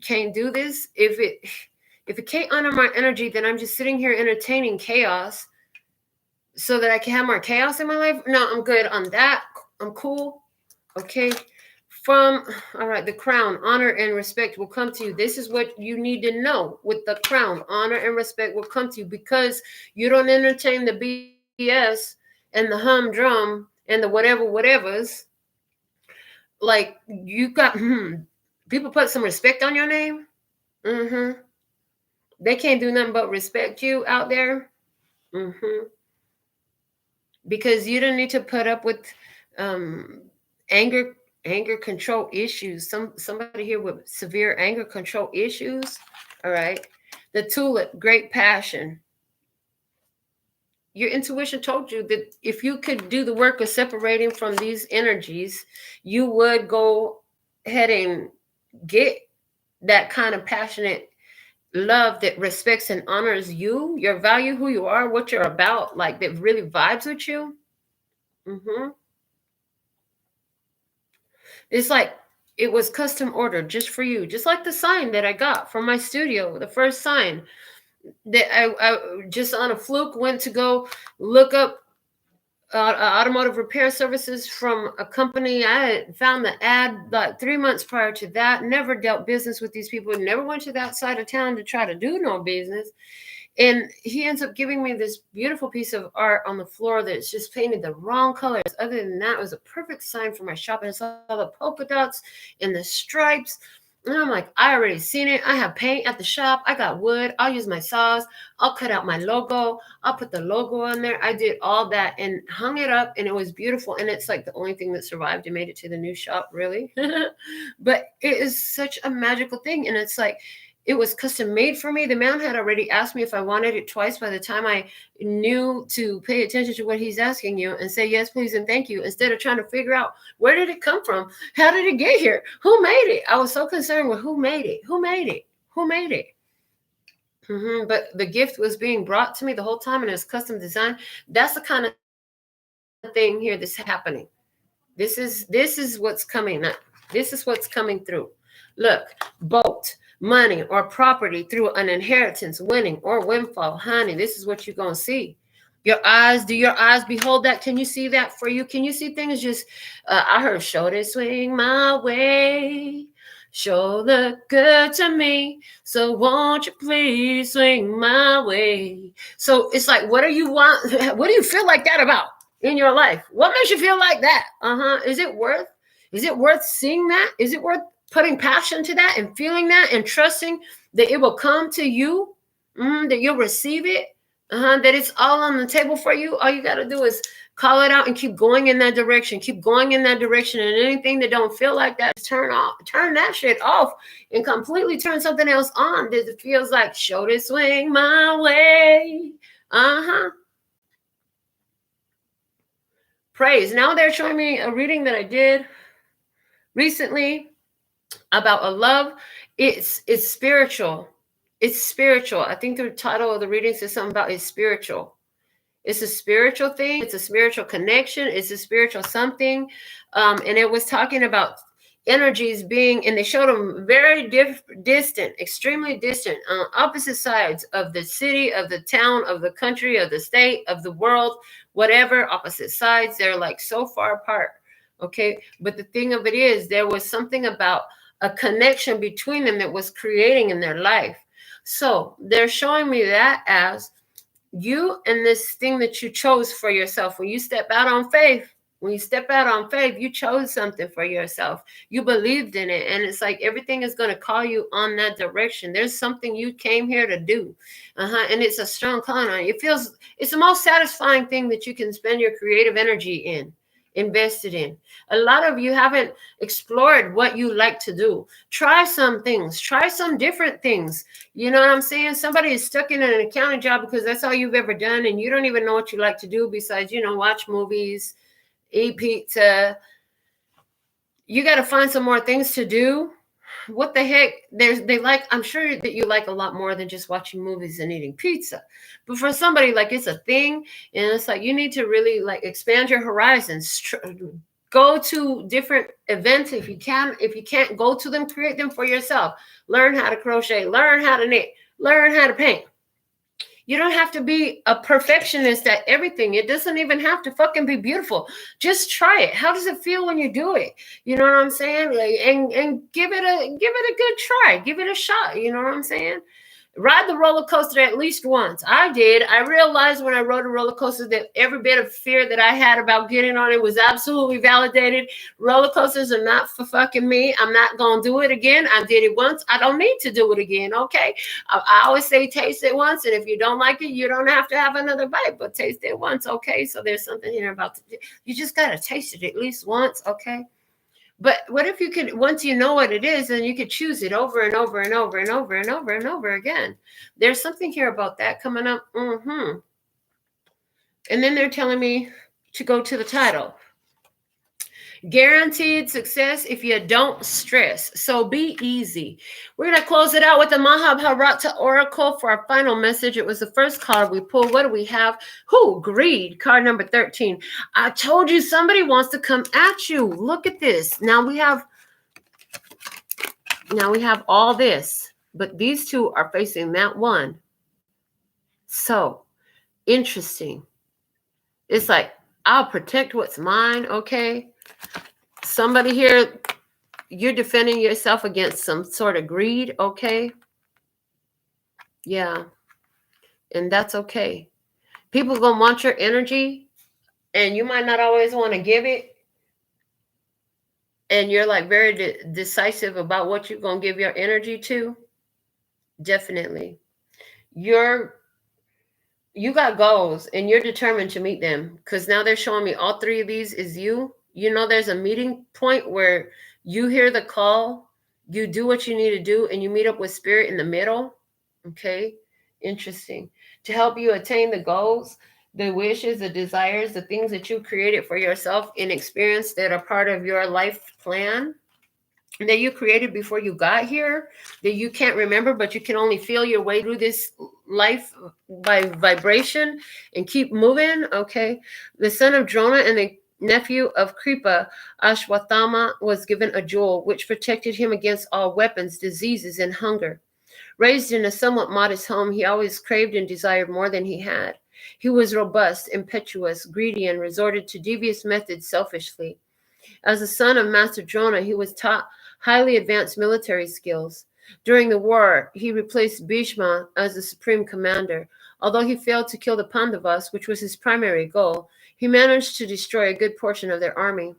can't do this. If it can't honor my energy, then I'm just sitting here entertaining chaos so that I can have more chaos in my life. No, I'm good on that. I'm cool. Okay. All right, the crown, honor and respect will come to you. This is what you need to know with the crown. Honor and respect will come to you because you don't entertain the BS and the humdrum and the whatevers. Like, you got, people put some respect on your name. They can't do nothing but respect you out there. Because you don't need to put up with anger control issues. Somebody here with severe anger control issues. All right. The tulip, great passion. Your intuition told you that if you could do the work of separating from these energies, you would go ahead and get that kind of passionate love that respects and honors you, your value, who you are, what you're about, like that really vibes with you. It's like it was custom ordered just for you, just like the sign that I got from my studio, the first sign that I just on a fluke went to go look up automotive repair services from a company. I had found the ad like 3 months prior to that, never dealt business with these people, never went to that side of town to try to do no business. And he ends up giving me this beautiful piece of art on the floor that's just painted the wrong colors. Other than that, it was a perfect sign for my shop. And it's all the polka dots and the stripes. And I'm like, I already seen it. I have paint at the shop. I got wood. I'll use my saws. I'll cut out my logo. I'll put the logo on there. I did all that and hung it up, and it was beautiful. And it's like the only thing that survived and made it to the new shop, really. But it is such a magical thing. And it's like, it was custom made for me. The man had already asked me if I wanted it twice by the time I knew to pay attention to what he's asking you and say yes, please, and thank you, instead of trying to figure out where did it come from? How did it get here? Who made it? I was so concerned with who made it. But the gift was being brought to me the whole time, and it's custom design. That's the kind of thing here that's happening. This is what's coming up. This is what's coming through. Look, boat, money or property through an inheritance, winning or windfall. Honey, this is what you're going to see. Do your eyes behold that? Can you see that for you? Can you see things just, I heard, show this swing my way. Show look good to me. So won't you please swing my way? So it's like, what do you want? What do you feel like that about in your life? What makes you feel like that? Is it worth seeing that? Is it worth putting passion to that and feeling that and trusting that it will come to you, that you'll receive it, that it's all on the table for you? All you got to do is call it out and keep going in that direction. Keep going in that direction. And anything that don't feel like that, turn that shit off and completely turn something else on that feels like, show this swing my way. Praise. Now they're showing me a reading that I did recently about a love. It's spiritual. It's spiritual. I think the title of the reading says something about it's spiritual. It's a spiritual thing. It's a spiritual connection. It's a spiritual something. And it was talking about energies being, and they showed them very distant, extremely distant, on opposite sides of the city, of the town, of the country, of the state, of the world, whatever, opposite sides. They're like so far apart. Okay. But the thing of it is, there was something about a connection between them that was creating in their life. So they're showing me that as you and this thing that you chose for yourself. When you step out on faith, When you step out on faith, you chose something for yourself. You believed in it. And it's like everything is going to call you on that direction. There's something you came here to do. And it's a strong calling on you. It's the most satisfying thing that you can spend your creative energy in, invested in. A lot of you haven't explored what you like to do. Try some things. Try some different things. You know what I'm saying? Somebody is stuck in an accounting job because that's all you've ever done, and you don't even know what you like to do besides, watch movies, eat pizza. You got to find some more things to do. What the heck? I'm sure that you like a lot more than just watching movies and eating pizza. But for somebody, like, it's a thing, and it's like you need to really like expand your horizons. Go to different events if you can. If you can't go to them, create them for yourself. Learn how to crochet, learn how to knit, learn how to paint. You don't have to be a perfectionist at everything. It doesn't even have to fucking be beautiful. Just try it. How does it feel when you do it? You know what I'm saying? Like, and give it a good try. Give it a shot. You know what I'm saying? Ride the roller coaster at least once. I did. I realized when I rode a roller coaster that every bit of fear that I had about getting on it was absolutely validated. Roller coasters are not for fucking me. I'm not going to do it again. I did it once. I don't need to do it again. Okay. I always say taste it once. And if you don't like it, you don't have to have another bite, but taste it once. Okay. So there's something here about you just got to taste it at least once. Okay. But what if you could, once you know what it is, then you could choose it over and over and over and over and over and over again. There's something here about that coming up. And then they're telling me to go to the title. Guaranteed success if you don't stress. So be easy. We're going to close it out with the Mahabharata Oracle for our final message. It was the first card we pulled. What do we have? Greed. Card number 13. I told you somebody wants to come at you. Look at this. Now we have all this, but these two are facing that one. So interesting. It's like, I'll protect what's mine. Okay. Somebody here, you're defending yourself against some sort of greed, okay? Yeah. And that's okay. People going to want your energy, and you might not always want to give it. And you're like very decisive about what you're going to give your energy to. Definitely. You got goals, and you're determined to meet them, because now they're showing me all three of these is you. You know, there's a meeting point where you hear the call, you do what you need to do, and you meet up with spirit in the middle. Okay. Interesting. To help you attain the goals, the wishes, the desires, the things that you created for yourself in experience that are part of your life plan that you created before you got here, that you can't remember, but you can only feel your way through this life by vibration and keep moving. Okay. The son of Drona and the nephew of Kripa, Ashwathama, was given a jewel which protected him against all weapons, diseases, and hunger. Raised in a somewhat modest home, he always craved and desired more than he had. He was robust, impetuous, greedy, and resorted to devious methods selfishly. As the son of Master Drona, he was taught highly advanced military skills. During the war, he replaced Bhishma as the supreme commander. Although he failed to kill the Pandavas, which was his primary goal, he managed to destroy a good portion of their army.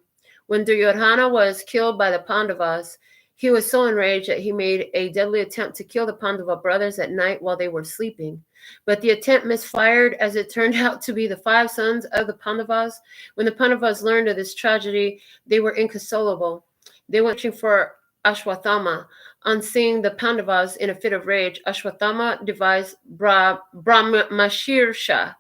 When Duryodhana was killed by the Pandavas, he was so enraged that he made a deadly attempt to kill the Pandava brothers at night while they were sleeping. But the attempt misfired, as it turned out to be the 5 sons of the Pandavas. When the Pandavas learned of this tragedy, they were inconsolable. They went searching for Ashwathama. On seeing the Pandavas in a fit of rage, Ashwathama devised Brahmashirsha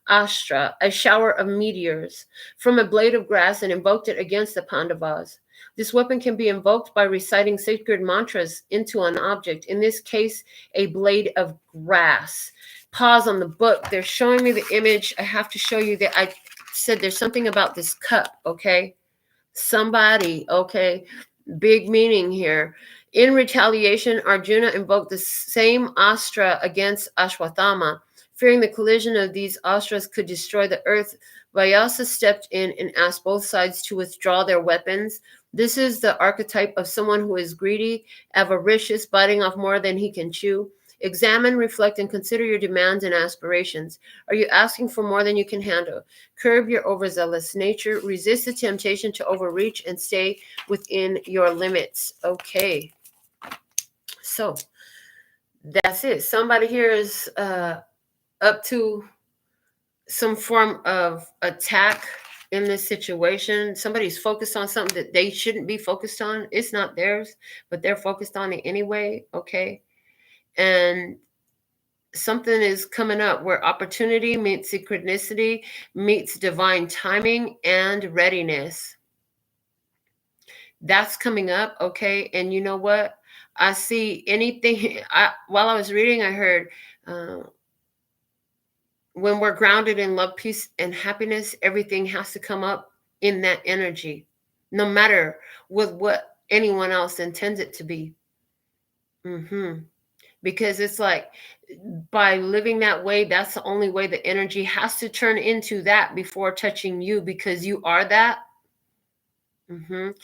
Astra, a shower of meteors, from a blade of grass, and invoked it against the Pandavas. This weapon can be invoked by reciting sacred mantras into an object, in this case, a blade of grass. Pause on the book. They're showing me the image. I have to show you that I said there's something about this cup, okay? Somebody, okay? Big meaning here. In retaliation, Arjuna invoked the same astra against Ashwathama. Fearing the collision of these astras could destroy the earth, Vyasa stepped in and asked both sides to withdraw their weapons. This is the archetype of someone who is greedy, avaricious, biting off more than he can chew. Examine, reflect, and consider your demands and aspirations. Are you asking for more than you can handle? Curb your overzealous nature. Resist the temptation to overreach and stay within your limits. Okay. So that's it. Somebody here is up to some form of attack in this situation. Somebody's focused on something that they shouldn't be focused on. It's not theirs, but they're focused on it anyway. Okay. And something is coming up where opportunity meets synchronicity, meets divine timing and readiness. That's coming up. Okay. And you know what? I see anything. While I was reading, I heard, when we're grounded in love, peace, and happiness, everything has to come up in that energy, no matter with what anyone else intends it to be. Because it's like, by living that way, that's the only way the energy has to turn into that before touching you, because you are that. And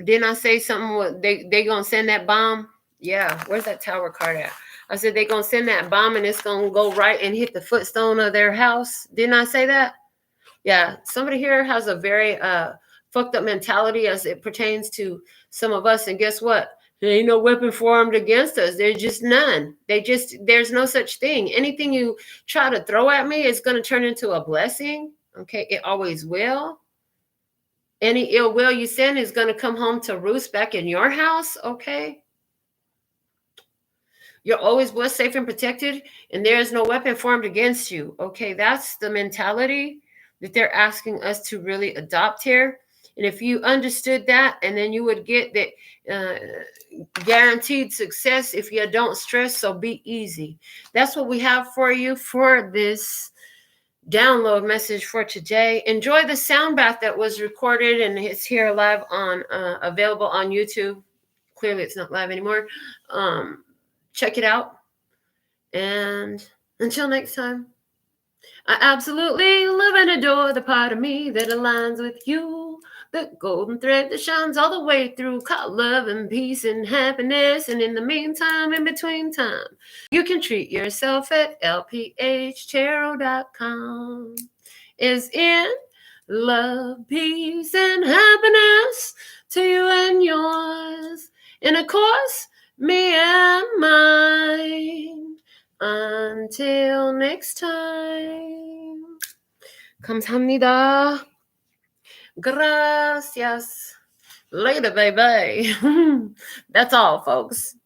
didn't I say something? They gonna send that bomb? Yeah. Where's that Tower card at? I said they're gonna send that bomb and it's gonna go right and hit the footstone of their house. Didn't I say that? Yeah. Somebody here has a very fucked up mentality as it pertains to some of us. And guess what? There ain't no weapon formed against us. There's just none. There's no such thing. Anything you try to throw at me is gonna turn into a blessing. Okay, it always will. Any ill will you send is going to come home to roost back in your house. Okay. You're always blessed, safe, and protected, and there is no weapon formed against you. Okay. That's the mentality that they're asking us to really adopt here. And if you understood that, and then you would get that guaranteed success if you don't stress. So be easy. That's what we have for you for this download message for today. Enjoy the sound bath that was recorded and it's here live on available on YouTube. Clearly it's not live anymore. Check it out, and until next time, I absolutely love and adore the part of me that aligns with you, the golden thread that shines all the way through, called love and peace and happiness. And in the meantime, in between time, you can treat yourself at LPHtarot.com. Is in love, peace, and happiness to you and yours. And of course, me and mine. Until next time. 감사합니다. Gracias. Later, baby. That's all, folks.